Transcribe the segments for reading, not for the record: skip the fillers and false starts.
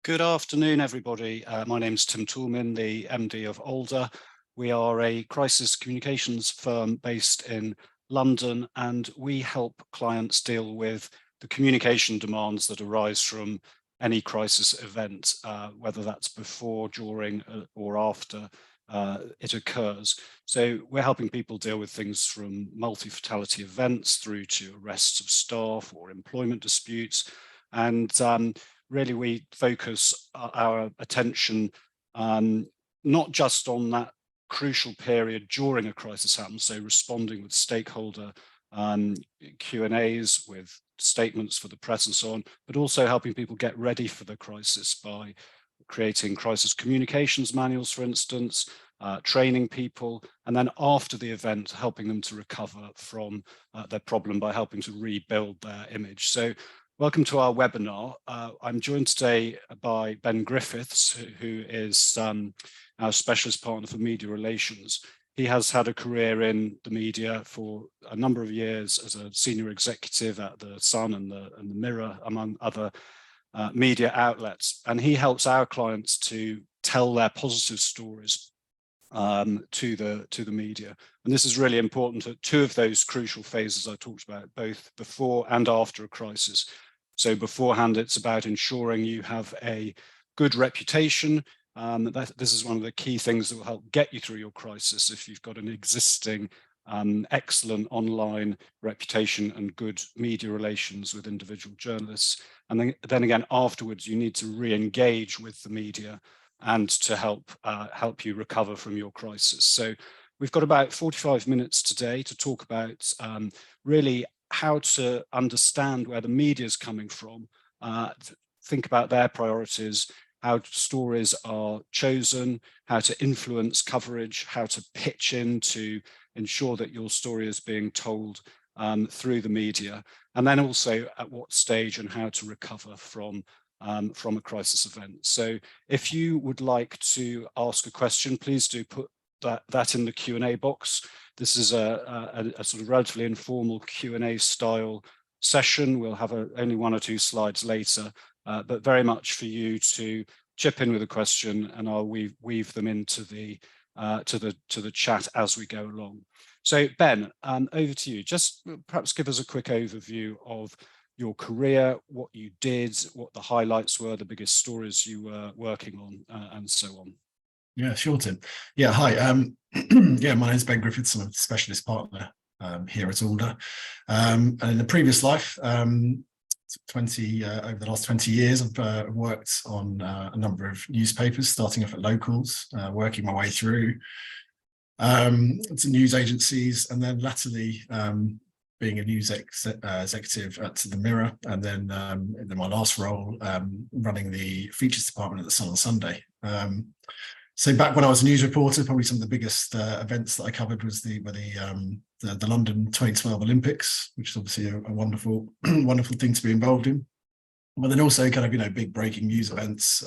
Good afternoon, everybody. My name is Tim Toulmin, the MD of Alder. We are a crisis communications firm based in London, and we help clients deal with the communication demands that arise from any crisis event, whether that's before, during, or after it occurs. So we're helping people deal with things from multi-fatality events through to arrests of staff or employment disputes. And really, we focus our attention not just on that crucial period during a crisis happens, so responding with stakeholder Q&As, with statements for the press and so on, but also helping people get ready for the crisis by creating crisis communications manuals, for instance, training people, and then after the event, helping them to recover from their problem by helping to rebuild their image. So welcome to our webinar. I'm joined today by Ben Griffiths, who is our specialist partner for media relations. He has had a career in the media for a number of years as a senior executive at the Sun and the Mirror, among other media outlets. And he helps our clients to tell their positive stories to the media. And this is really important at two of those crucial phases I talked about, both before and after a crisis. So beforehand, it's about ensuring you have a good reputation. This is one of the key things that will help get you through your crisis if you've got an existing excellent online reputation and good media relations with individual journalists. And then again, afterwards, you need to re-engage with the media and to help you recover from your crisis. So we've got about 45 minutes today to talk about really how to understand where the media is coming from, think about their priorities, how stories are chosen, how to influence coverage, how to pitch in to ensure that your story is being told through the media, and then also at what stage and how to recover from a crisis event. So if you would like to ask a question, please do put that in the Q&A box. This is a sort of relatively informal Q&A style session. We'll have only one or two slides later, but very much for you to chip in with a question, and I'll weave them into the to the chat as we go along. So Ben, over to you. Just perhaps give us a quick overview of your career, what you did, what the highlights were, the biggest stories you were working on, and so on. Yeah, sure, Tim. Yeah, hi. Yeah, my name's Ben Griffiths. I'm a specialist partner here at Alder. And in the previous life, over the last 20 years, I've worked on a number of newspapers, starting off at locals, working my way through to news agencies, and then latterly being a news executive at the Mirror, and then in my last role, running the features department at the Sun on Sunday. So back when I was a news reporter, probably some of the biggest events that I covered was the London 2012 Olympics, which is obviously a wonderful, wonderful thing to be involved in. But then also kind of, big breaking news events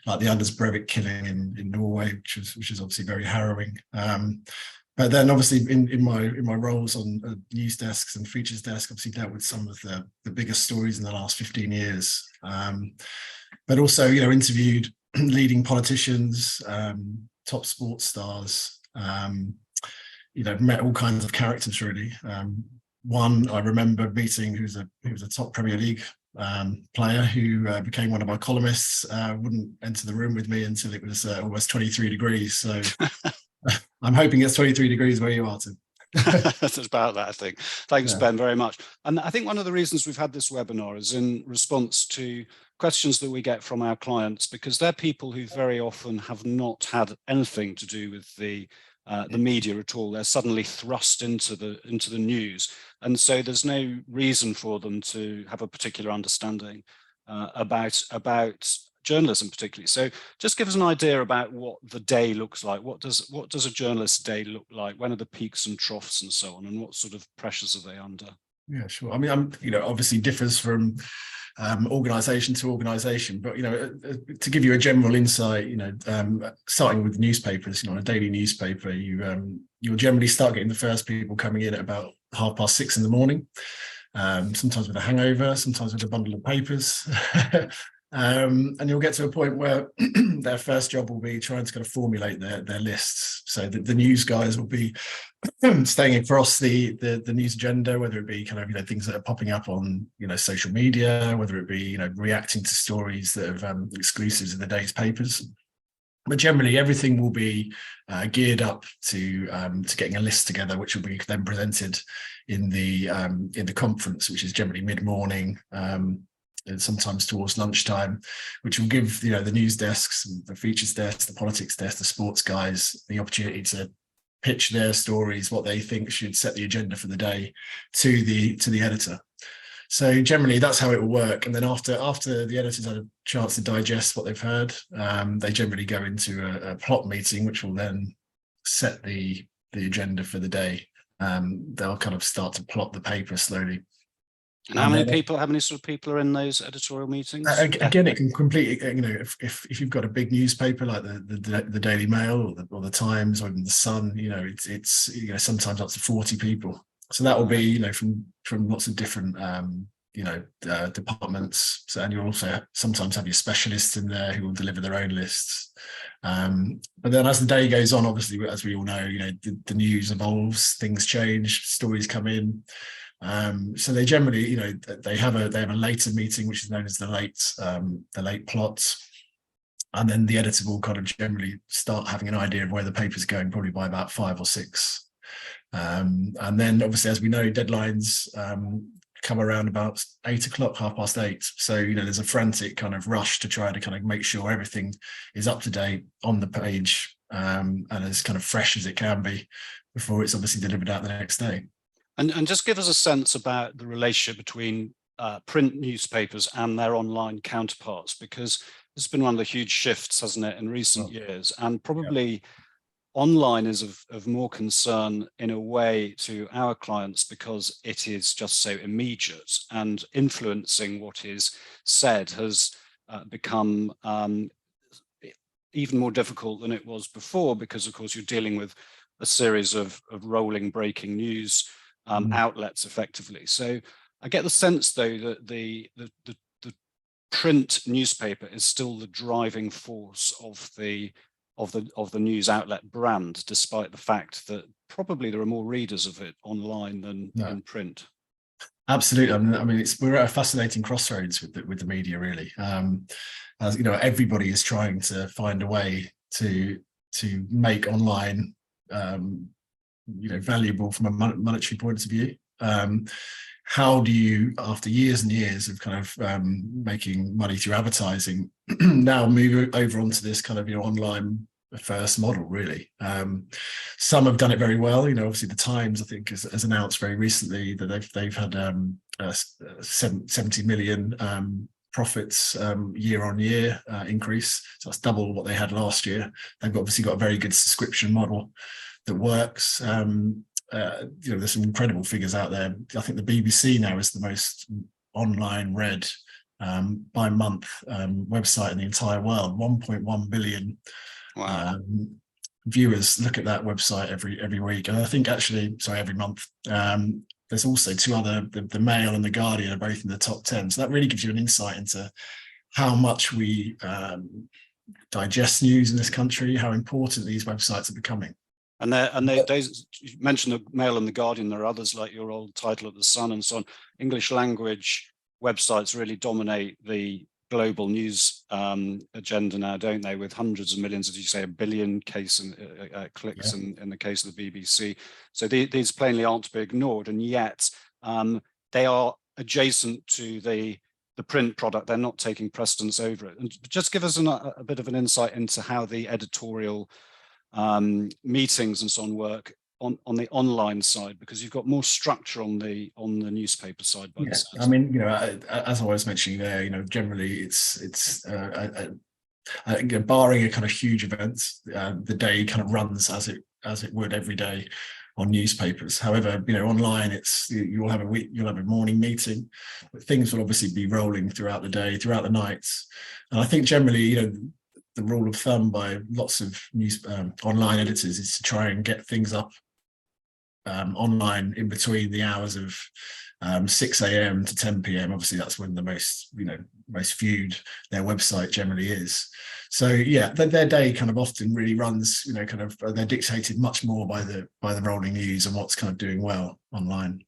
like the Anders Breivik killing in Norway, which is obviously very harrowing. But then obviously in my roles on news desks and features desk, obviously dealt with some of the biggest stories in the last 15 years. But also, interviewed leading politicians, top sports stars, met all kinds of characters really. One I remember meeting who was a top Premier League player who became one of my columnists, wouldn't enter the room with me until it was almost 23 degrees. So I'm hoping it's 23 degrees where you are, Tim. That's about that, I think. Thanks, Ben, very much. And I think one of the reasons we've had this webinar is in response to questions that we get from our clients, because they're people who very often have not had anything to do with the media at all. They're suddenly thrust into the news, and so there's no reason for them to have a particular understanding about journalism particularly. So just give us an idea about what the day looks like. What does a journalist's day look like? When are the peaks and troughs and so on, and what sort of pressures are they under? Yeah, sure. I mean, obviously differs from organisation to organisation, but to give you a general insight, starting with newspapers, on a daily newspaper, you'll generally start getting the first people coming in at about 6:30 in the morning, sometimes with a hangover, sometimes with a bundle of papers. And you'll get to a point where their first job will be trying to kind of formulate their lists. So the news guys will be staying across the news agenda, whether it be kind of things that are popping up on social media, whether it be reacting to stories that have exclusives in the day's papers. But generally, everything will be geared up to getting a list together, which will be then presented in the conference, which is generally mid-morning, and sometimes towards lunchtime, which will give the news desks, the features desk, the politics desk, the sports guys the opportunity to pitch their stories, what they think should set the agenda for the day, to the editor. So generally, that's how it will work. And then after the editors had a chance to digest what they've heard, they generally go into a plot meeting, which will then set the agenda for the day. They'll kind of start to plot the paper slowly. And how many sort of people are in those editorial meetings? Again, it can completely, if you've got a big newspaper like the Daily Mail or the Times or even the Sun, it's sometimes up to 40 people. So that will be from lots of different departments. So, and you'll also sometimes have your specialists in there who will deliver their own lists. But then as the day goes on, obviously, as we all know, the news evolves, things change, stories come in. So they generally, they have a later meeting, which is known as the late plots, and then the editor will kind of generally start having an idea of where the paper's going, probably by about 5 or 6. And then obviously, as we know, deadlines come around about 8 o'clock, 8:30. So there's a frantic kind of rush to try to kind of make sure everything is up to date on the page and as kind of fresh as it can be before it's obviously delivered out the next day. And just give us a sense about the relationship between print newspapers and their online counterparts, because this has been one of the huge shifts, hasn't it, in recent years, and probably online is of more concern in a way to our clients because it is just so immediate, and influencing what is said has become even more difficult than it was before, because of course you're dealing with a series of rolling breaking news outlets effectively. So I get the sense though that the print newspaper is still the driving force of the news outlet brand, despite the fact that probably there are more readers of it online than in print. Absolutely. I mean, we're at a fascinating crossroads with the media, really. As everybody is trying to find a way to make online valuable from a monetary point of view. How do you, after years and years of kind of making money through advertising, now move over onto this kind of online first model, really? Some have done it very well. Obviously the Times, I think, has announced very recently that they've had 70 million profits year on year increase. So that's double what they had last year. They've obviously got a very good subscription model that works. There's some incredible figures out there. I think the BBC now is the most online read by month website in the entire world. 1.1 billion viewers look at that website every week, and I think every month. There's also 2 other, the Mail and the Guardian are both in the top 10. So that really gives you an insight into how much we digest news in this country, how important these websites are becoming. And those, you mentioned the Mail and the Guardian, there are others like your old title at the Sun and so on. English language websites really dominate the global news agenda now, don't they? With hundreds of millions, as you say, 1 billion clicks in the case of the BBC. So these plainly aren't to be ignored, and yet they are adjacent to the print product. They're not taking precedence over it. And just give us a bit of an insight into how the editorial meetings and so on work on the online side, because you've got more structure on the newspaper side. I mean, as I was mentioning there, generally it's barring a kind of huge event, the day kind of runs as it would every day on newspapers. However, online you'll have a morning meeting, but things will obviously be rolling throughout the day, throughout the nights, and I think generally, the rule of thumb by lots of online editors is to try and get things up online in between the hours of 6 a.m. to 10 p.m. Obviously, that's when the most most viewed their website generally is. So yeah, their day kind of often really runs, kind of they're dictated much more by the rolling news and what's kind of doing well online.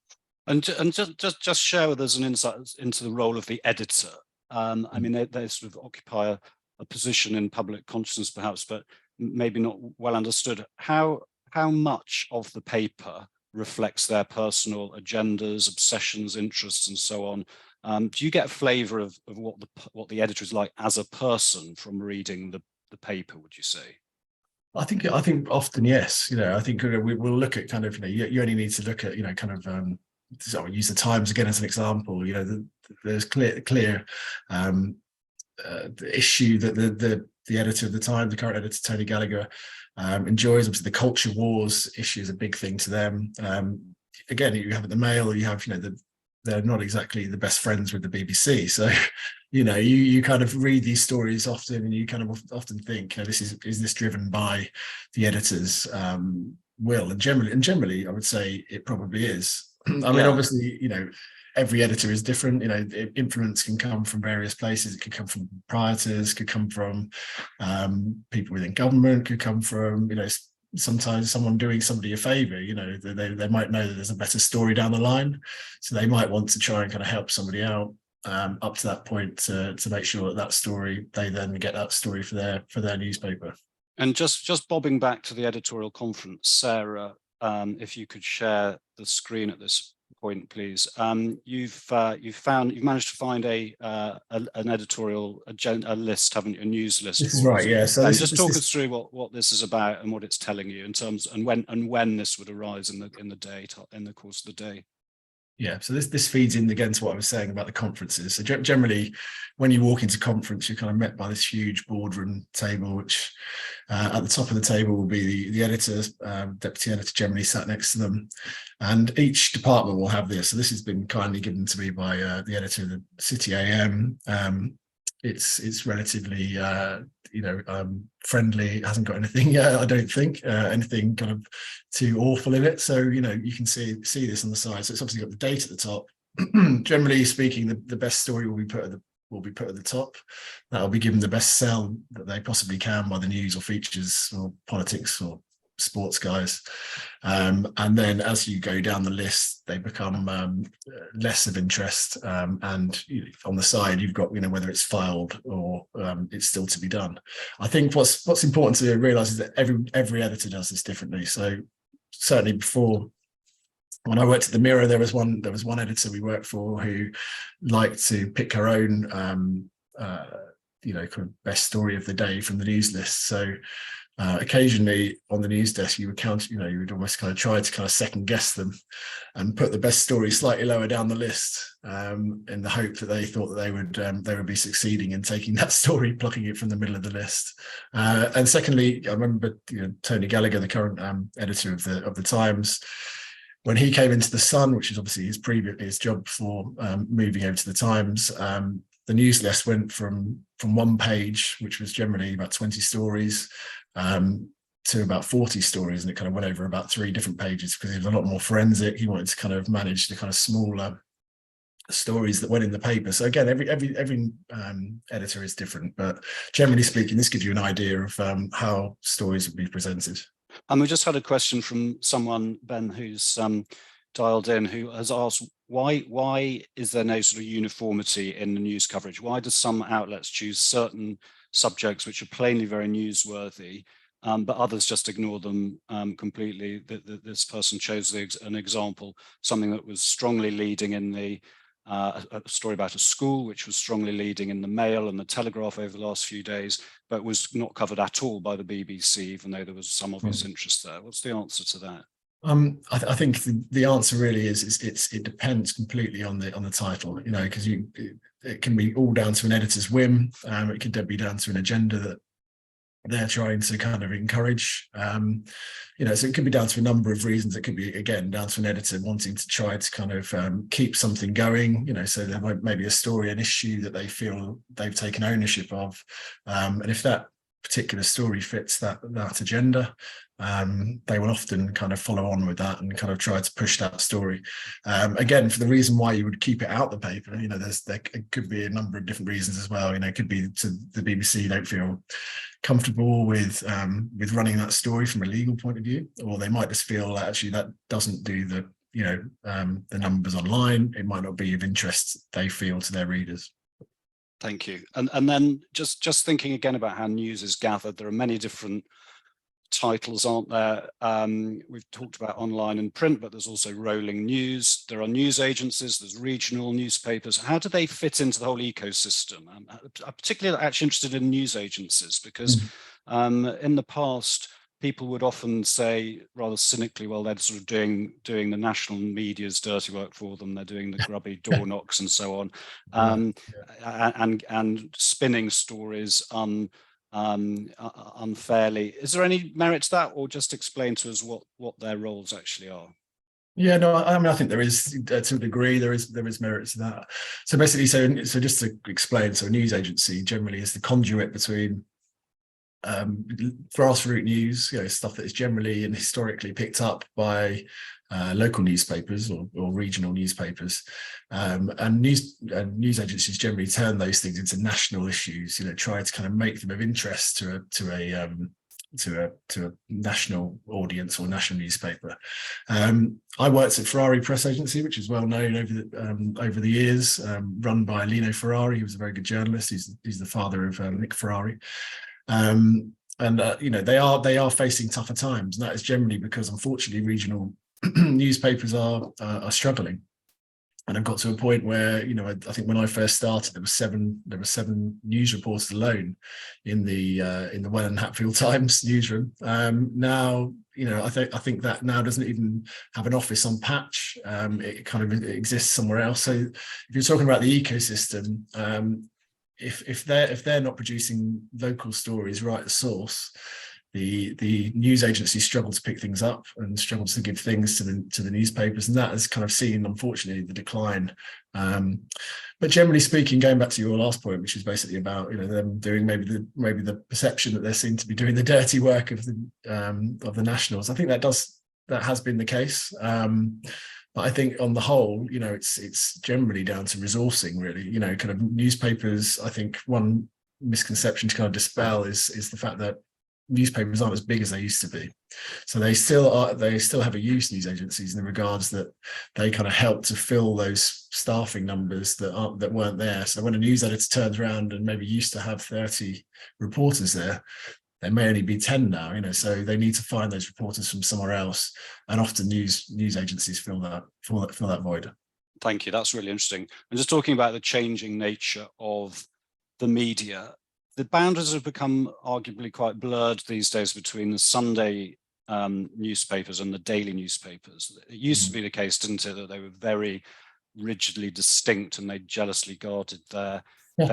And just share with us an insight into the role of the editor. I mean, they sort of occupy a position in public consciousness, perhaps, but maybe not well understood. How much of the paper reflects their personal agendas, obsessions, interests, and so on? Do you get a flavour of what the editor is like as a person from reading the paper, would you say? I think often yes. I think we'll look at kind of you only need to look at kind of so I'll use the Times again as an example. There's clear the issue that the editor of the Times, the current editor Tony Gallagher, enjoys. Obviously, the culture wars issue is a big thing to them. Again, you have at the Mail, you have they're not exactly the best friends with the BBC, so you kind of read these stories often, and you kind of often think, is this driven by the editor's will? And generally, I would say it probably is. I mean, obviously, every editor is different. Influence can come from various places. It could come from proprietors, could come from people within government, could come from, sometimes someone doing somebody a favor. They might know that there's a better story down the line, so they might want to try and kind of help somebody out up to that point to make sure that story, they then get that story for their newspaper. And just bobbing back to the editorial conference, Sarah, if you could share the screen at this point, please. You've managed to find an editorial agenda list, haven't you? A news list. This is right, yeah. So just talk us through what this is about and what it's telling you in terms, and when this would arise in the course of the day. Yeah, so this feeds in again to what I was saying about the conferences. So generally, when you walk into conference, you're kind of met by this huge boardroom table, which at the top of the table will be the editor, deputy editor generally sat next to them. And each department will have this. So this has been kindly given to me by the editor of the City AM. It's relatively friendly. It hasn't got anything I don't think anything kind of too awful in it, so you can see this on the side. So it's obviously got the date at the top. Generally speaking, the best story will be put at the top. That'll be given the best sell that they possibly can by the news or features or politics or sports guys, and then as you go down the list, they become less of interest, and on the side you've got whether it's filed or it's still to be done. I think what's important to realize is that every editor does this differently. So certainly before, when I worked at the Mirror, there was one editor we worked for who liked to pick her own kind of best story of the day from the news list. So occasionally on the news desk, you would almost kind of try to kind of second guess them and put the best story slightly lower down the list, in the hope that they thought that they would be succeeding in taking that story, plucking it from the middle of the list. And secondly, I remember Tony Gallagher, the current editor of the Times, when he came into the Sun, which is obviously his job before moving over to the Times. The news list went from one page, which was generally about 20 stories, to about 40 stories, and it kind of went over about 3 different pages because he was a lot more forensic. He wanted to kind of manage the kind of smaller stories that went in the paper. So again, every editor is different, but generally speaking, this gives you an idea of how stories would be presented. And we just had a question from someone, Ben, who's dialed in, who has asked, why is there no sort of uniformity in the news coverage? Why do some outlets choose certain subjects which are plainly very newsworthy, but others just ignore them completely? This person chose an example, something that was strongly leading in a story about a school, which was strongly leading in the Mail and the Telegraph over the last few days, but was not covered at all by the BBC, even though there was some obvious interest there. What's the answer to that? I think the answer really is it depends completely on the title, because it can be all down to an editor's whim. It could be down to an agenda that they're trying to kind of encourage. So it could be down to a number of reasons. It could be, again, down to an editor wanting to try to kind of keep something going, so there might be a story, an issue that they feel they've taken ownership of. And if that particular story fits that agenda, they will often kind of follow on with that and kind of try to push that story. Again, for the reason why you would keep it out the paper, you know, there could be a number of different reasons as well. You know, it could be to the BBC don't feel comfortable with running that story from a legal point of view, or they might just feel that actually that doesn't do the, you know, the numbers online. It might not be of interest, they feel, to their readers. Thank you. And then just thinking again about how news is gathered, there are many different titles, aren't there? We've talked about online and print, but there's also rolling news. There are news agencies, there's regional newspapers. How do they fit into the whole ecosystem? I'm particularly actually interested in news agencies, because in the past, people would often say rather cynically, well, they're sort of doing the national media's dirty work for them. They're doing the grubby door knocks and so on, and spinning stories unfairly. Is there any merit to that, or just explain to us what their roles actually are? Yeah, no, I mean, I think there is, to a degree, there is merit to that. So basically, so just to explain, so a news agency generally is the conduit between grassroots news, you know, stuff that is generally and historically picked up by local newspapers or regional newspapers, and news agencies generally turn those things into national issues. You know, try to kind of make them of interest to a national audience or national newspaper. I worked at Ferrari Press Agency, which is well known over the years, run by Lino Ferrari, who was a very good journalist. He's the father of Nick Ferrari. You know, they are facing tougher times, and that is generally because, unfortunately, regional newspapers are struggling, and have got to a point where, you know, I think when I first started, there were seven news reporters alone in the Welland Hatfield Times newsroom. Now, you know, I think that now doesn't even have an office on patch. It kind of exists somewhere else. So if you're talking about the ecosystem, if they're not producing local stories right at source, the news agencies struggle to pick things up and struggle to give things to the newspapers, and that has kind of seen, unfortunately, the decline. But generally speaking, going back to your last point, which is basically about, you know, them doing maybe the perception that they seem to be doing the dirty work of the nationals, I think that has been the case. But I think on the whole, you know, it's generally down to resourcing, really. You know, kind of newspapers, I think one misconception to kind of dispel is the fact that newspapers aren't as big as they used to be. So they still have a use, news agencies, in the regards that they kind of help to fill those staffing numbers that weren't there. So when a news editor turns around and maybe used to have 30 reporters there may only be 10 now, you know, so they need to find those reporters from somewhere else, and often news agencies fill that void. Thank you, that's really interesting. And just talking about the changing nature of the media, the boundaries have become arguably quite blurred these days between the Sunday newspapers and the daily newspapers. It used to be the case, didn't it, that they were very rigidly distinct and they jealously guarded their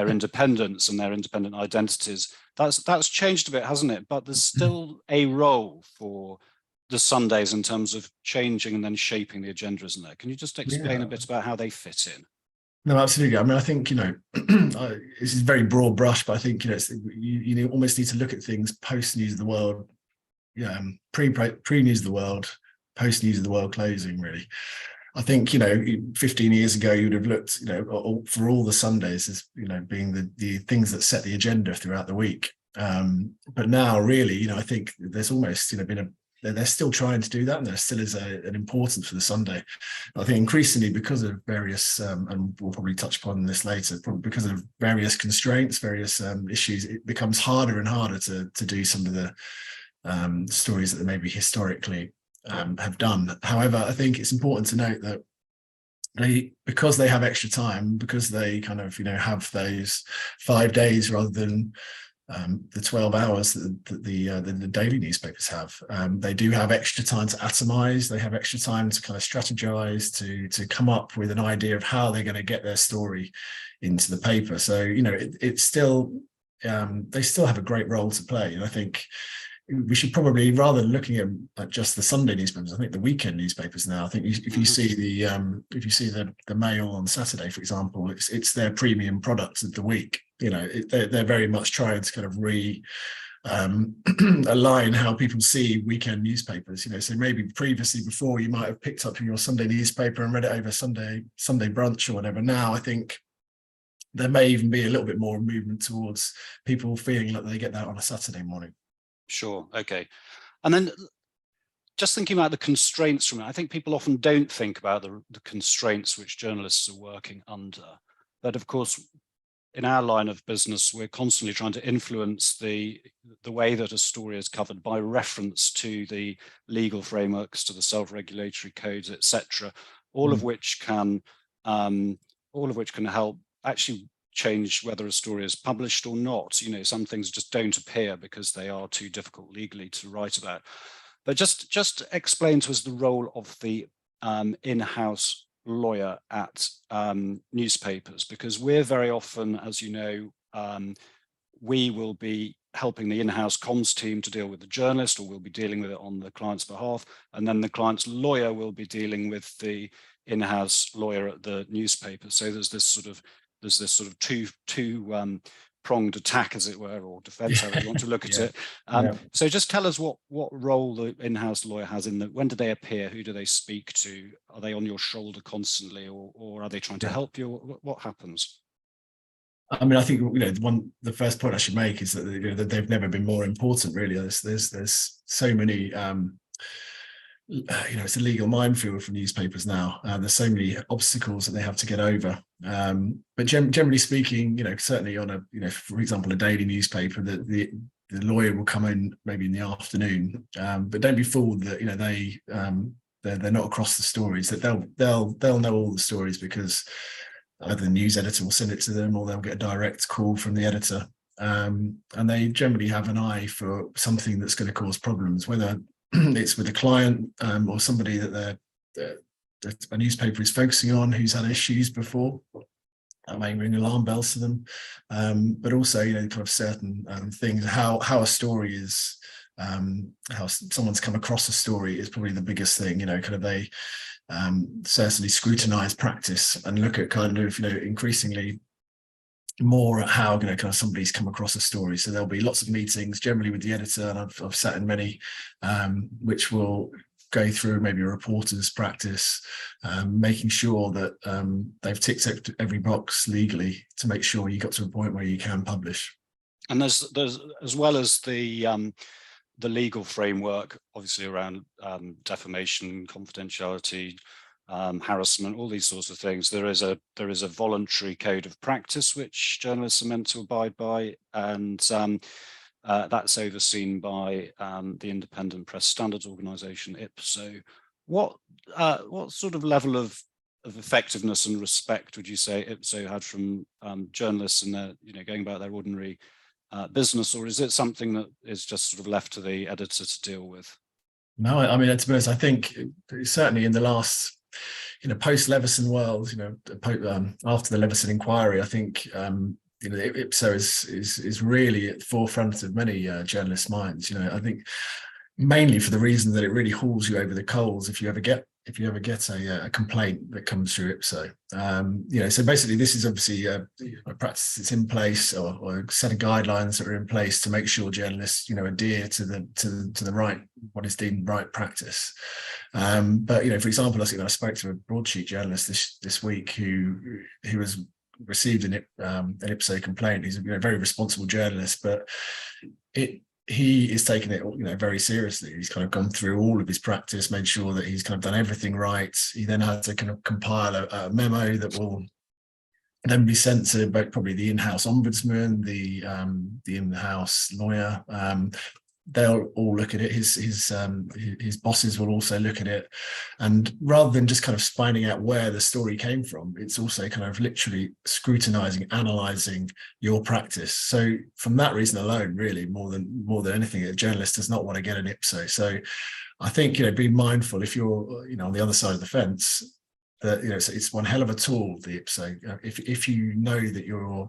independence and their independent identities. That's changed a bit, hasn't it? But there's still a role for the Sundays in terms of changing and then shaping the agenda, isn't there? Can you just explain a bit about how they fit in? No, absolutely. I mean, I think, you know, this is very broad brush, but I think, you know, you almost need to look at things post News of the World, pre News of the World, post News of the World closing, really. I think, you know, 15 years ago, you would have looked, you know, for all the Sundays as, you know, being the things that set the agenda throughout the week. But now, really, you know, I think there's almost, you know, they're still trying to do that, and there still is an importance for the Sunday. I think increasingly, because of various, and we'll probably touch upon this later, probably because of various constraints, various issues, it becomes harder and harder to do some of the stories that they maybe historically have done. However, I think it's important to note that because they have extra time, because they kind of, you know, have those 5 days rather than the 12 hours that the daily newspapers have, they do have extra time to atomize. They have extra time to kind of strategize, to come up with an idea of how they're going to get their story into the paper. So, you know, it's still, they still have a great role to play. And I think we should probably, rather than looking at just the Sunday newspapers, I think the weekend newspapers now, I think if you see the Mail on Saturday, for example, it's their premium products of the week. You know, they're very much trying to kind of align how people see weekend newspapers. So maybe previously, before, you might have picked up your Sunday newspaper and read it over Sunday brunch or whatever. Now I think there may even be a little bit more movement towards people feeling like they get that on a Saturday morning. Sure. Okay. And then just thinking about the constraints from it, I think people often don't think about the constraints which journalists are working under. But of course, in our line of business, we're constantly trying to influence the way that a story is covered by reference to the legal frameworks, to the self-regulatory codes, etc., all of which can help actually change whether a story is published or not. Some things just don't appear because they are too difficult legally to write about. But just explain to us the role of the in-house lawyer at newspapers, because we're very often, as you know, we will be helping the in-house comms team to deal with the journalist, or we'll be dealing with it on the client's behalf, and then the client's lawyer will be dealing with the in-house lawyer at the newspaper. So there's this sort of two pronged attack, as it were, or defense, however you want to look at it. So just tell us what role the in-house lawyer has in when do they appear? Who do they speak to? Are they on your shoulder constantly, or are they trying to help you? What happens? I mean, I think the first point I should make is that, that they've never been more important. Really, there's so many. It's a legal minefield for newspapers now. There's so many obstacles that they have to get over. But generally speaking, certainly on for example, a daily newspaper, the lawyer will come in maybe in the afternoon. But don't be fooled that they're not across the stories. That they'll know all the stories, because either the news editor will send it to them, or they'll get a direct call from the editor. And they generally have an eye for something that's going to cause problems, whether it's with a client or somebody that a newspaper is focusing on who's had issues before. That may ring alarm bells to them, but also kind of certain things. How a story is, how someone's come across a story is probably the biggest thing. Kind of they certainly scrutinize practice and look at kind of increasingly more at how kind of somebody's come across a story. So there'll be lots of meetings generally with the editor, and I've sat in many, which will go through maybe a reporter's practice, making sure that they've ticked every box legally to make sure you got to a point where you can publish. And there's as well as the legal framework, obviously, around defamation, confidentiality, harassment, all these sorts of things. There is a voluntary code of practice which journalists are meant to abide by, and that's overseen by the Independent Press Standards Organisation, IPSO. What sort of level of effectiveness and respect would you say IPSO had from journalists and their, going about their ordinary business, or is it something that is just sort of left to the editor to deal with? No, I mean, to be honest, I think certainly in the last post Leveson world, after the Leveson inquiry, I think IPSO is really at the forefront of many journalists' minds. I think mainly for the reason that it really hauls you over the coals if you ever get a complaint that comes through IPSO. So basically, this is obviously a practice that's in place, or a set of guidelines that are in place to make sure journalists adhere to the right, what is deemed right practice. But for example, I spoke to a broadsheet journalist this week who has received an IPSO complaint. He's a very responsible journalist, but he is taking it very seriously. He's kind of gone through all of his practice, made sure that he's kind of done everything right. He then had to kind of compile a memo that will then be sent to probably the in-house ombudsman, the in-house lawyer. They'll all look at it. His bosses will also look at it, and rather than just kind of finding out where the story came from, it's also kind of literally scrutinizing, analyzing your practice. So from that reason alone, really more than anything, a journalist does not want to get an IPSO. So I think be mindful if you're on the other side of the fence, that it's one hell of a tool, the IPSO. If you know that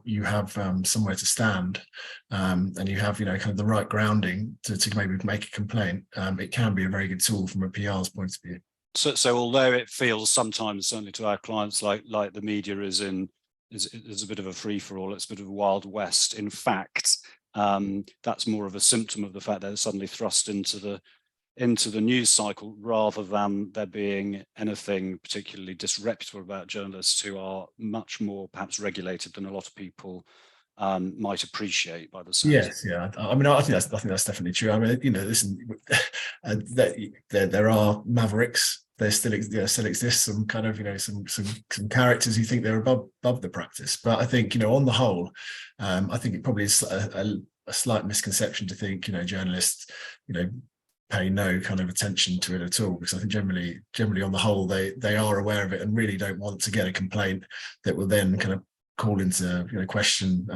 you have somewhere to stand, and you have kind of the right grounding to maybe make a complaint, it can be a very good tool from a PR's point of view. So although it feels sometimes, certainly to our clients, like the media is a bit of a free for all, it's a bit of a wild west. In fact, that's more of a symptom of the fact they're suddenly thrust into the news cycle, rather than there being anything particularly disreputable about journalists who are much more perhaps regulated than a lot of people might appreciate by the sounds. Yes, yeah. I mean, I think that's definitely true. I mean, listen, there are mavericks. There still exists some kind of some characters who think they're above the practice. But I think on the whole, I think it probably is a slight misconception to think journalists pay no kind of attention to it at all, because I think generally on the whole they are aware of it and really don't want to get a complaint that will then kind of call into question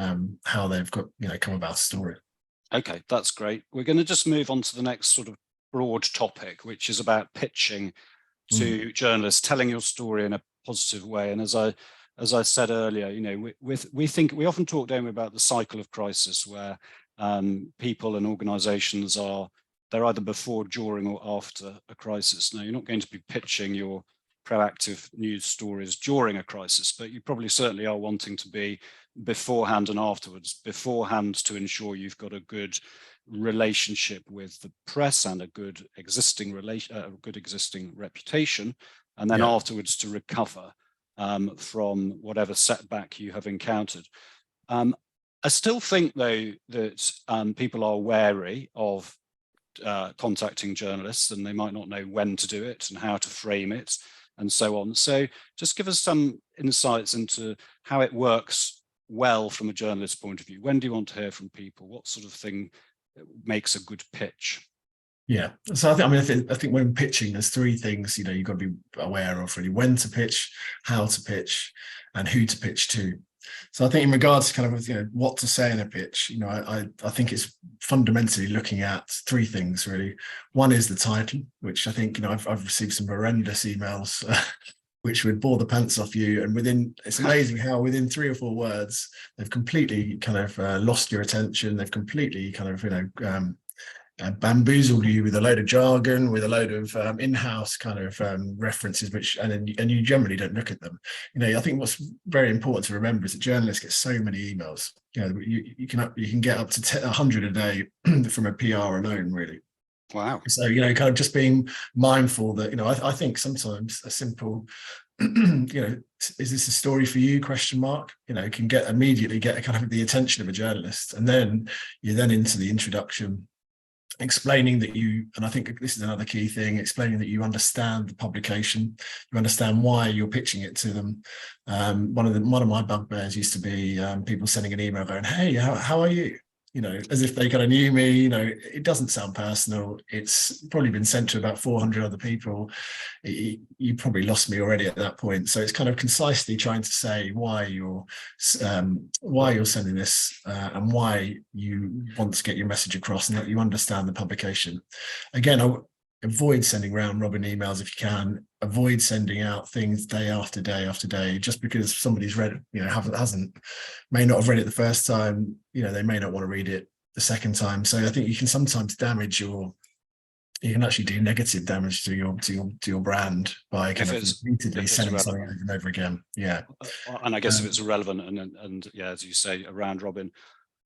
how they've got come about a story. Okay, that's great. We're going to just move on to the next sort of broad topic, which is about pitching to journalists, telling your story in a positive way. And as I said earlier, we often talk, don't we, about the cycle of crisis, where people and organizations they're either before, during, or after a crisis. Now, you're not going to be pitching your proactive news stories during a crisis, but you probably certainly are wanting to be beforehand and afterwards. Beforehand, to ensure you've got a good relationship with the press and a good existing reputation, and then afterwards to recover from whatever setback you have encountered. I still think, though, that people are wary of contacting journalists, and they might not know when to do it and how to frame it and so on. So just give us some insights into how it works well from a journalist's point of view. When do you want to hear from people? What sort of thing makes a good pitch? Yeah, so I think when pitching, there's three things you've got to be aware of, really: when to pitch, how to pitch, and who to pitch to. So I think in regards to kind of what to say in a pitch, I think it's fundamentally looking at three things, really. One is the title, which I think I've received some horrendous emails which would bore the pants off you, and it's amazing how within 3 or 4 words they've completely kind of lost your attention. They've completely kind of bamboozled you with a load of jargon, with a load of in-house kind of references, and you generally don't look at them. I think what's very important to remember is that journalists get so many emails. You can get up to 100 a day from a PR alone, really. Wow. So kind of just being mindful that I think sometimes a simple is this a story for you, question mark, can immediately get kind of the attention of a journalist. And then you're into the introduction, explaining that and I think this is another key thing, explaining that you understand the publication, you understand why you're pitching it to them. One of my bugbears used to be people sending an email going, "Hey, how are you?" As if they kind of knew me. It doesn't sound personal. It's probably been sent to about 400 other people. You probably lost me already at that point. So it's kind of concisely trying to say why you're sending this and why you want to get your message across, and that you understand the publication. Again, avoid sending round robin emails if you can. Avoid sending out things day after day after day, just because somebody's read it, may not have read it the first time, they may not want to read it the second time. So I think you can sometimes you can actually do negative damage to your brand by kind of repeatedly sending something over and over again. Yeah. And I guess if it's irrelevant and as you say, a round robin.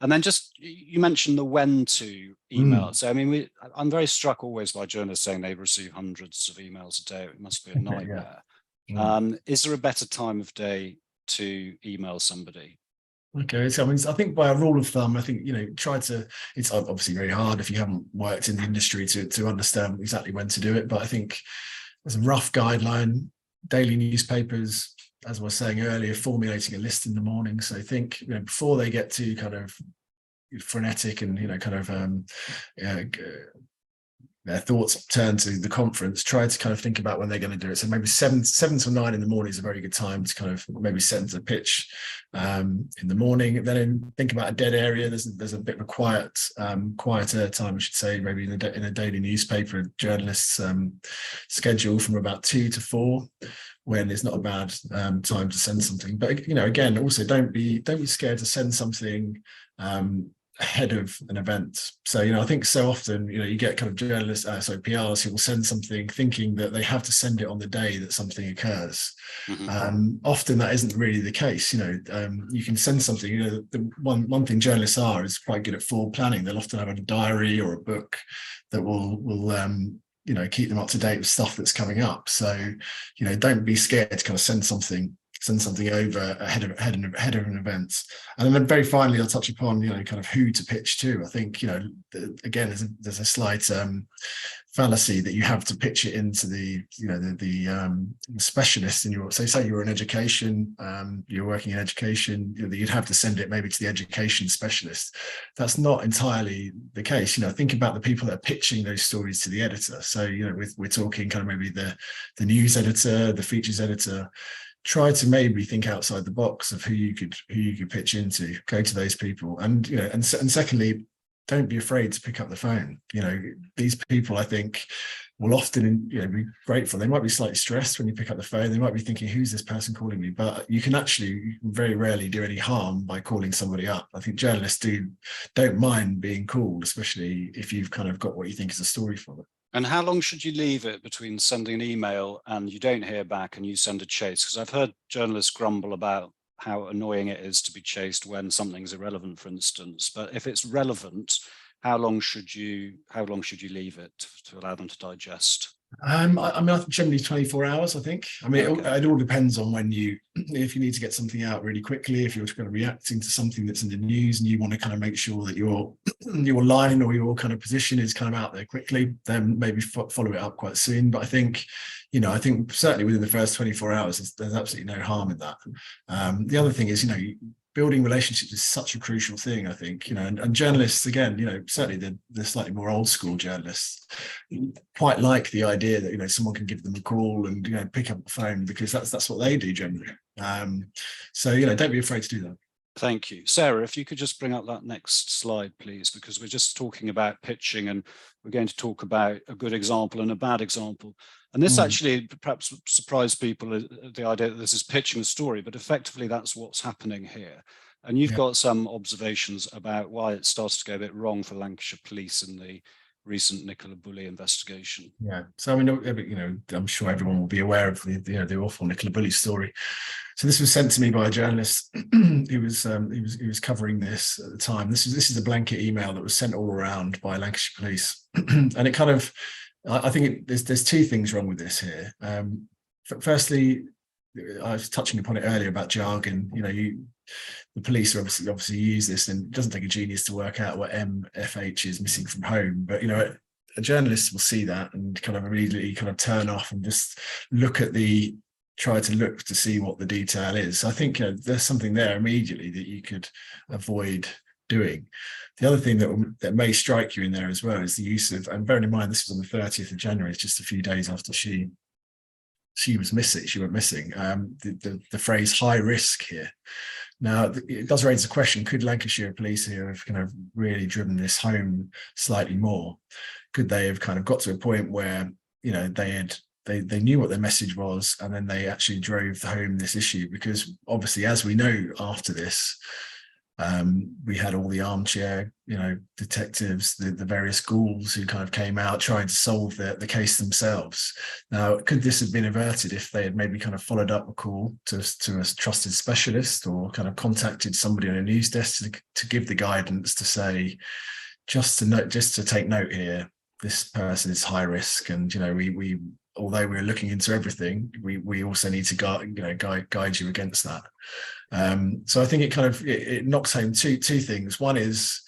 And then just, you mentioned the when to email. So, I mean, I'm very struck always by journalists saying they receive hundreds of emails a day. It must be a nightmare. Is there a better time of day to email somebody? Okay, so I think by a rule of thumb, I think it's obviously very hard if you haven't worked in the industry to understand exactly when to do it. But I think as a rough guideline, daily newspapers, as I was saying earlier, formulating a list in the morning. So I think before they get to kind of frenetic and their thoughts turn to the conference, try to kind of think about when they're going to do it. So maybe 7 to 9 in the morning is a very good time to kind of maybe send the pitch in the morning. Then think about a dead area. There's a bit of a quieter time, I should say, maybe in a daily newspaper, journalists schedule from about 2 to 4. When it's not a bad time to send something. But again, also don't be scared to send something ahead of an event. So, I think so often, you get kind of journalists, PRs who will send something thinking that they have to send it on the day that something occurs. Often that isn't really the case. You can send something, the one thing journalists are is quite good at forward planning. They'll often have a diary or a book that will keep them up to date with stuff that's coming up. So, don't be scared to kind of send something over ahead of an event. And then very finally, I'll touch upon, kind of who to pitch to. I think, again, there's a slight fallacy that you have to pitch it into the specialist in your, say you're in education, you're working in education, that you'd have to send it maybe to the education specialist. That's not entirely the case. Think about the people that are pitching those stories to the editor. So, we're talking kind of maybe the news editor, the features editor. Try to maybe think outside the box of who you could pitch into. Go to those people, and secondly, don't be afraid to pick up the phone. These people, I think, will often be grateful. They might be slightly stressed when you pick up the phone. They might be thinking, who's this person calling me? But you can very rarely do any harm by calling somebody up. I think journalists don't mind being called, especially if you've kind of got what you think is a story for them. And how long should you leave it between sending an email and you don't hear back and you send a chase? Because I've heard journalists grumble about how annoying it is to be chased when something's irrelevant, for instance. But if it's relevant, how long should you leave it to allow them to digest? I think generally 24 hours, I think. It all depends on if you need to get something out really quickly, if you're kind of reacting to something that's in the news and you want to kind of make sure that your line or your kind of position is kind of out there quickly, then maybe follow it up quite soon. But I think, I think certainly within the first 24 hours, there's absolutely no harm in that. The other thing is, building relationships is such a crucial thing, I think, and journalists, again, certainly the slightly more old school journalists quite like the idea that, someone can give them a call and, pick up the phone, because that's what they do generally. So, don't be afraid to do that. Thank you. Sarah, if you could just bring up that next slide, please, because we're just talking about pitching and we're going to talk about a good example and a bad example. And this actually perhaps surprised people, the idea that this is pitching a story, but effectively that's what's happening here. And you've got some observations about why it started to go a bit wrong for Lancashire Police in the recent Nicola Bulley investigation. Yeah, so I'm sure everyone will be aware of the awful Nicola Bulley story. So this was sent to me by a journalist who was covering this at the time. This is a blanket email that was sent all around by Lancashire Police, and it kind of, I think there's two things wrong with this here. Firstly, I was touching upon it earlier about jargon. The police obviously use this, and it doesn't take a genius to work out what MFH is, missing from home. But a journalist will see that and kind of immediately kind of turn off and just try to look to see what the detail is. So I think there's something there immediately that you could avoid doing. The other thing that may strike you in there as well is the use of, and bearing in mind this was on the 30th of January, it's just a few days after she was missing. She went missing. The phrase "high risk" here. Now, it does raise the question: could Lancashire Police here have kind of really driven this home slightly more? Could they have kind of got to a point where they knew what their message was, and then they actually drove home this issue? Because obviously, as we know, after this, we had all the armchair, detectives, the various ghouls who kind of came out trying to solve the case themselves. Now, could this have been averted if they had maybe kind of followed up a call to a trusted specialist, or kind of contacted somebody on a news desk to give the guidance to say, just to take note here, this person is high risk, and we although we're looking into everything, we also need to guide you against that. So I think it knocks home two things. One is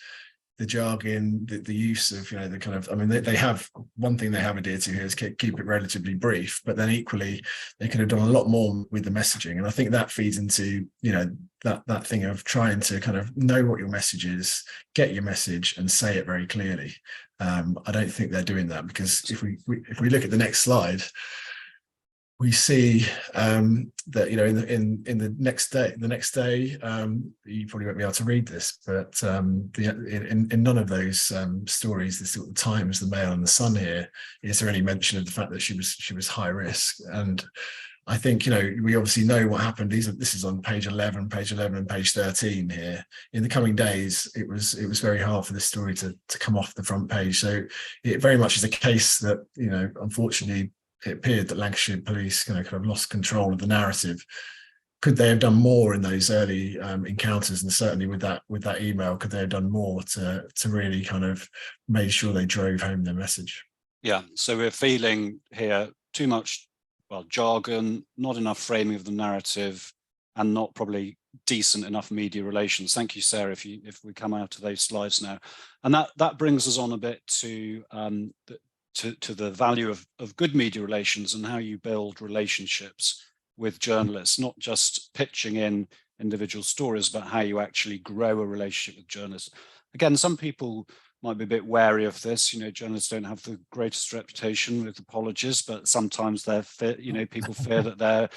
the jargon, the use of the kind of, they have one thing they have adhered to here is keep it relatively brief, but then equally they could have done a lot more with the messaging, and I think that feeds into that thing of trying to kind of know what your message is, get your message, and say it very clearly. I don't think they're doing that, because if we look at the next slide, we see that in the next day, you probably won't be able to read this, but in none of those stories, the Times, the Mail, and the Sun here, is there any mention of the fact that she was high risk. And I think, we obviously know what happened. This is on page 11 and page 13 here. In the coming days, it was very hard for this story to come off the front page. So it very much is a case that, unfortunately, it appeared that Lancashire police kind of lost control of the narrative. Could they have done more in those early encounters? And certainly with that email, could they have done more to really kind of make sure they drove home their message? Yeah, so we're feeling here too much, jargon, not enough framing of the narrative, and not probably decent enough media relations. Thank you, Sarah, if we come out to those slides now. And that brings us on a bit to the value of good media relations and how you build relationships with journalists, not just pitching in individual stories, but how you actually grow a relationship with journalists. Again, some people might be a bit wary of this. Journalists don't have the greatest reputation, with apologies, but sometimes people fear that they're,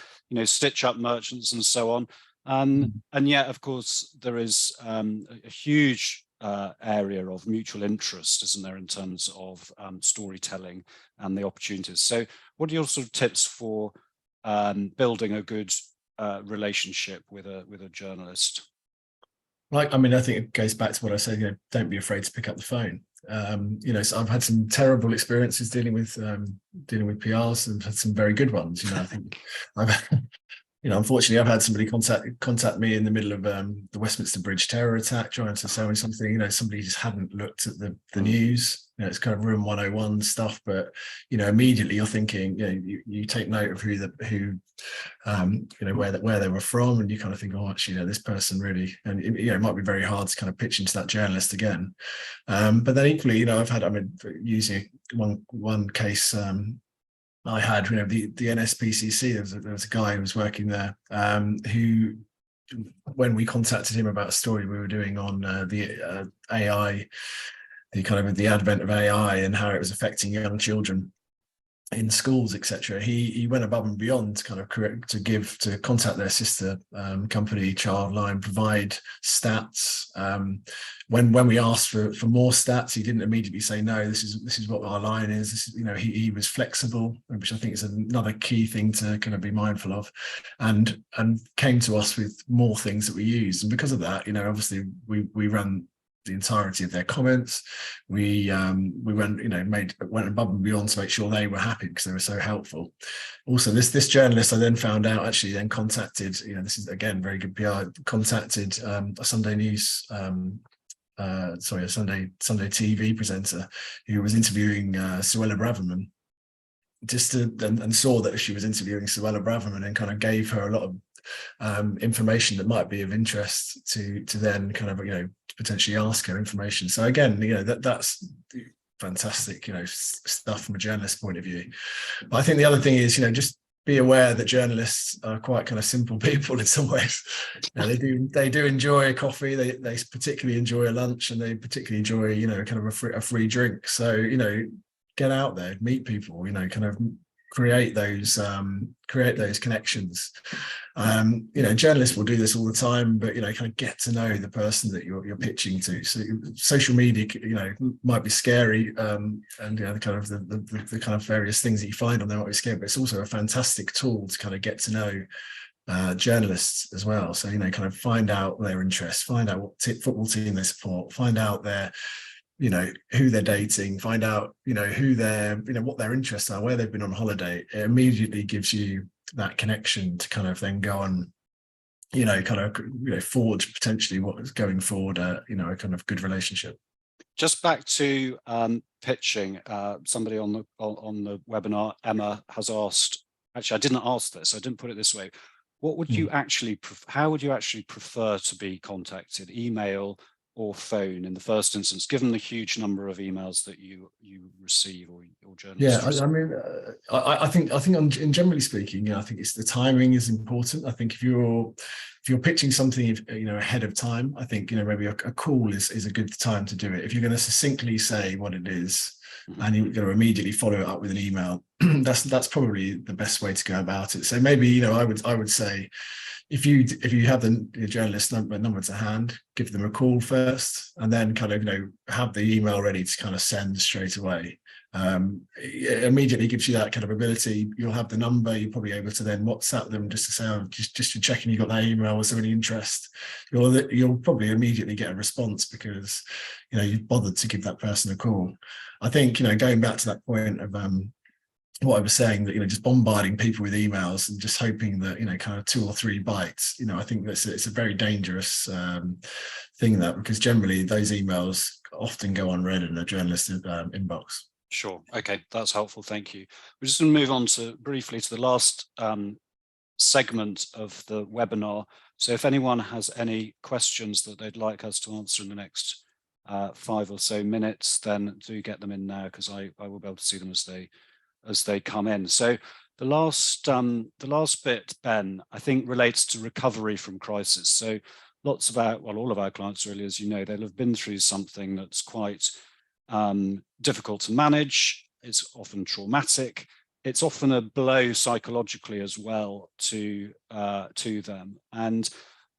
stitch-up merchants and so on. And yet, of course, there is a huge area of mutual interest, isn't there, in terms of storytelling and the opportunities. So what are your sort of tips for building a good relationship with a journalist? Right. I mean, I think it goes back to what I said, don't be afraid to pick up the phone. So I've had some terrible experiences dealing with PRs, and had some very good ones. I think unfortunately, I've had somebody contact me in the middle of the Westminster Bridge terror attack, trying to sell me something. Somebody just hadn't looked at the news. It's kind of room 101 stuff, but immediately you're thinking, you take note of where they were from, and you kind of think, oh, actually, this person really, and it might be very hard to kind of pitch into that journalist again. But then equally, using one case. I had, the NSPCC, there was a guy who was working there who, when we contacted him about a story we were doing on the AI, the advent of AI and how it was affecting young children in schools, etc. He went above and beyond to contact their sister company Childline, provide stats. When we asked for more stats, he didn't immediately say no. This is what our line is. This is, he was flexible, which I think is another key thing to kind of be mindful of, and came to us with more things that we used. And because of that, obviously we ran the entirety of their comments. We went above and beyond to make sure they were happy, because they were so helpful. Also, this journalist, I then found out, actually then contacted, this is again very good PR, contacted a Sunday news a Sunday TV presenter who was interviewing Suella Braverman, and saw that she was interviewing Suella Braverman, and kind of gave her a lot of information that might be of interest to then kind of potentially ask her information. So again, that's fantastic stuff from a journalist point of view. But I think the other thing is just be aware that journalists are quite kind of simple people in some ways. They do enjoy a coffee, they particularly enjoy a lunch, and they particularly enjoy kind of a free drink. So get out there, meet people, kind of create those connections. Journalists will do this all the time, but kind of get to know the person that you're pitching to. So social media might be scary, and the kind of various things that you find on there might be scary, but it's also a fantastic tool to kind of get to know journalists as well. So kind of find out their interests, find out what football team they support, find out their who they're dating, find out who they're what their interests are, where they've been on holiday. It immediately gives you that connection to kind of then go on forge potentially what is going forward a kind of good relationship. Just back to pitching, somebody on the webinar, Emma, has asked, actually I didn't ask this, I didn't put it this way, what would you actually how would you actually prefer to be contacted, email or phone in the first instance, given the huge number of emails that you receive or journalists receive? I mean, I think in generally speaking, I think it's the timing is important. I think if you're pitching something ahead of time, I think maybe a call is a good time to do it. If you're going to succinctly say what it is, and you're going to immediately follow it up with an email, that's probably the best way to go about it. So maybe I would say, if you have the journalist number to hand, give them a call first, and then kind of have the email ready to kind of send straight away. it immediately gives you that kind of ability. You'll have the number, you're probably able to then WhatsApp them just to say, oh, just checking you got that email, was there any interest? You'll probably immediately get a response because, you know, you've bothered to give that person a call. I think, you know, going back to that point of what I was saying, that, you know, just bombarding people with emails and just hoping that, you know, kind of 2 or 3 bites, you know, I think it's a very dangerous thing, that, because generally those emails often go unread in a journalist's inbox. Sure. Okay, that's helpful. Thank you. We're just going to move on to briefly to the last segment of the webinar. So if anyone has any questions that they'd like us to answer in the next 5 or so minutes, then do get them in now, because I will be able to see them as they come in. So the last bit, Ben, I think relates to recovery from crisis. So lots of all of our clients really, as you know, they'll have been through something that's quite difficult to manage. It's often traumatic. It's often a blow psychologically as well to them. And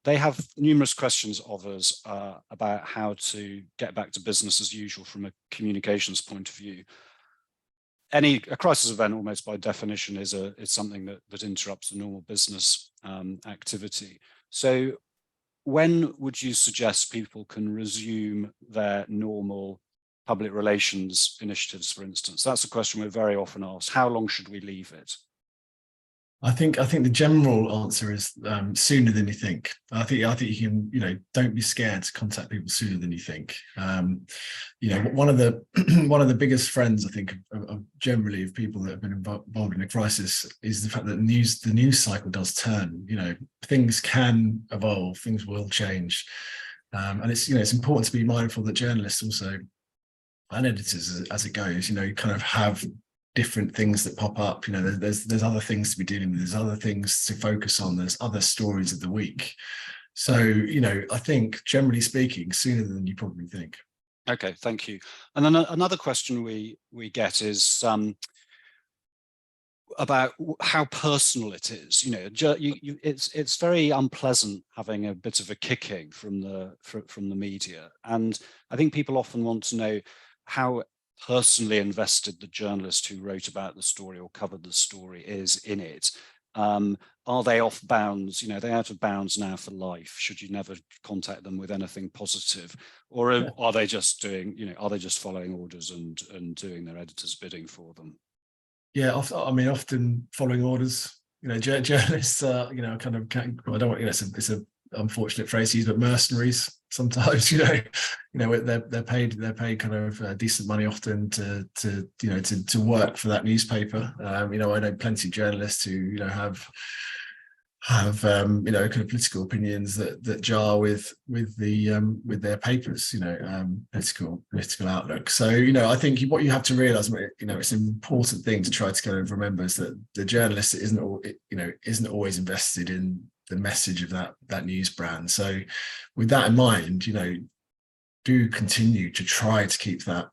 they have numerous questions of us about how to get back to business as usual from a communications point of view. A crisis event, almost by definition, is something that interrupts the normal business activity. So when would you suggest people can resume their normal public relations initiatives, for instance? That's a question we're very often asked. How long should we leave it? I think the general answer is sooner than you think. I think you can, you know, don't be scared to contact people sooner than you think. You know, one of the biggest friends, I think, of generally of people that have been involved in a crisis is the fact that the news cycle does turn. You know, things can evolve, things will change, and it's, you know, it's important to be mindful that journalists also, and editors as it goes, you know, kind of have different things that pop up. You know, there's other things to be dealing with, there's other things to focus on, there's other stories of the week. So, you know, I think generally speaking, sooner than you probably think. Okay, thank you. And then another question we get is about how personal it is. You know, it's very unpleasant having a bit of a kicking from the media, and I think people often want to know how personally invested the journalist who wrote about the story or covered the story is in it. Are they off bounds? You know, they're out of bounds now for life. Should you never contact them with anything positive, or are they just doing, you know, are they just following orders and doing their editor's bidding for them? Yeah, I mean, often following orders. You know, journalists, you know, kind of, I don't want, you know, it's a unfortunate phrase to use, but mercenaries sometimes. You know, they're paid kind of decent money often to you know, to work for that newspaper. You know, I know plenty of journalists who, you know, have you know, kind of political opinions that jar with their papers, you know, political outlook. So, you know, I think what you have to realize, you know, it's an important thing to try to kind of remember, is that the journalist isn't always invested in the message of that news brand. So with that in mind, you know, do continue to try to keep that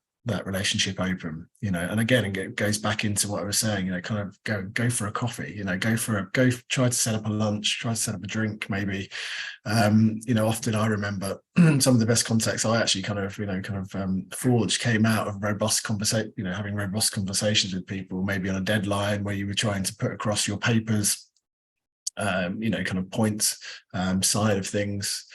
relationship open, you know. And again, it goes back into what I was saying, you know, kind of go for a coffee, you know, try to set up a lunch, try to set up a drink maybe. You know, often I remember some of the best contacts I actually forged came out of robust conversation, you know, having robust conversations with people, maybe on a deadline where you were trying to put across your papers, you know, kind of point side of things.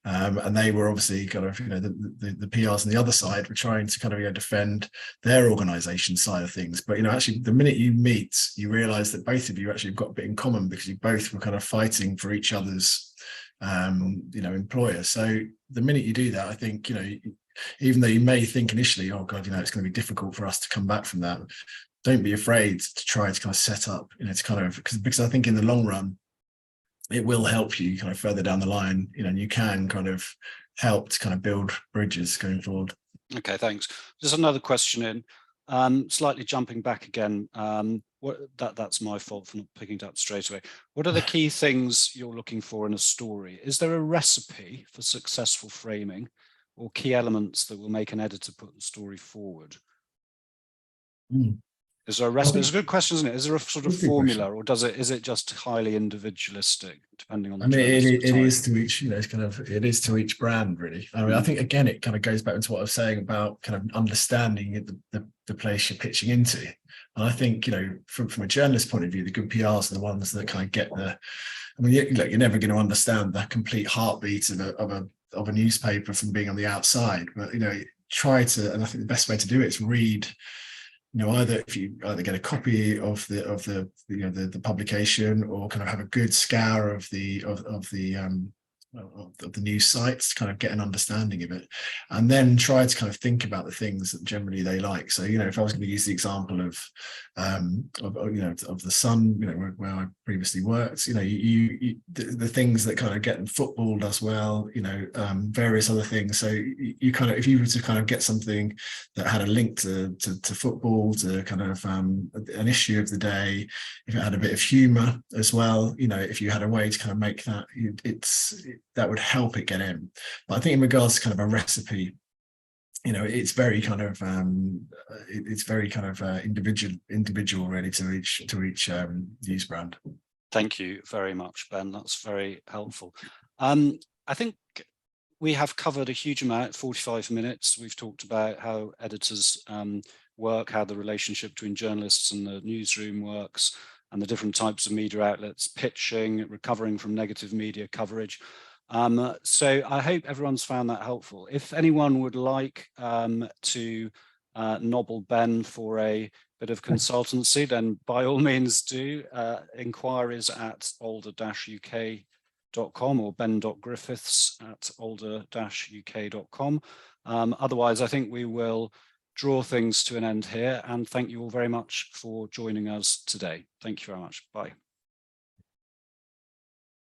And they were obviously kind of, you know, the PRs on the other side were trying to kind of, you know, defend their organization side of things. But, you know, actually the minute you meet, you realize that both of you actually have got a bit in common, because you both were kind of fighting for each other's, you know, employer. So the minute you do that, I think, you know, even though you may think initially, oh God, you know, it's going to be difficult for us to come back from that, don't be afraid to try to kind of set up, you know, to kind of, because I think in the long run, it will help you kind of further down the line, you know, and you can kind of help to kind of build bridges going forward. Okay, thanks. Just another question in, slightly jumping back again. That's my fault for not picking it up straight away. What are the key things you're looking for in a story? Is there a recipe for successful framing, or key elements that will make an editor put the story forward? Is there a recipe? It's a good question, isn't it? Is there a sort of It's a good question. formula, or is it just highly individualistic, depending on the I mean, journalist it type? is to each, it's kind of, it is to each brand, really. I mean, I think, again, it kind of goes back to what I was saying about kind of understanding the place you're pitching into. And I think, from a journalist point of view, the good PRs are the ones that kind of get the, I mean, you're never going to understand the complete heartbeat of a newspaper from being on the outside, but, try to, and I think the best way to do it is read, either if you get a copy of the publication, or kind of have a good scour of the news sites, kind of get an understanding of it, and then try to kind of think about the things that generally they like. So, if I was going to use the example of the Sun, where I previously worked, the things that kind of get them, football does well, various other things. So you kind of, if you were to kind of get something that had a link to football, to kind of an issue of the day, if it had a bit of humor as well, if you had a way to kind of make that, that would help it get in. But I think in regards to kind of a recipe, it's very kind of individual really to each news brand. Thank you very much, Ben. That's very helpful. I think we have covered a huge amount, 45 minutes. We've talked about how editors work, how the relationship between journalists and the newsroom works, and the different types of media outlets, pitching, recovering from negative media coverage. So I hope everyone's found that helpful. If anyone would like to nobble Ben for a bit of consultancy, then by all means do. Inquiries at alder-uk.com or ben.griffiths@alder-uk.com. Otherwise, I think we will draw things to an end here, and thank you all very much for joining us today. Thank you very much. Bye.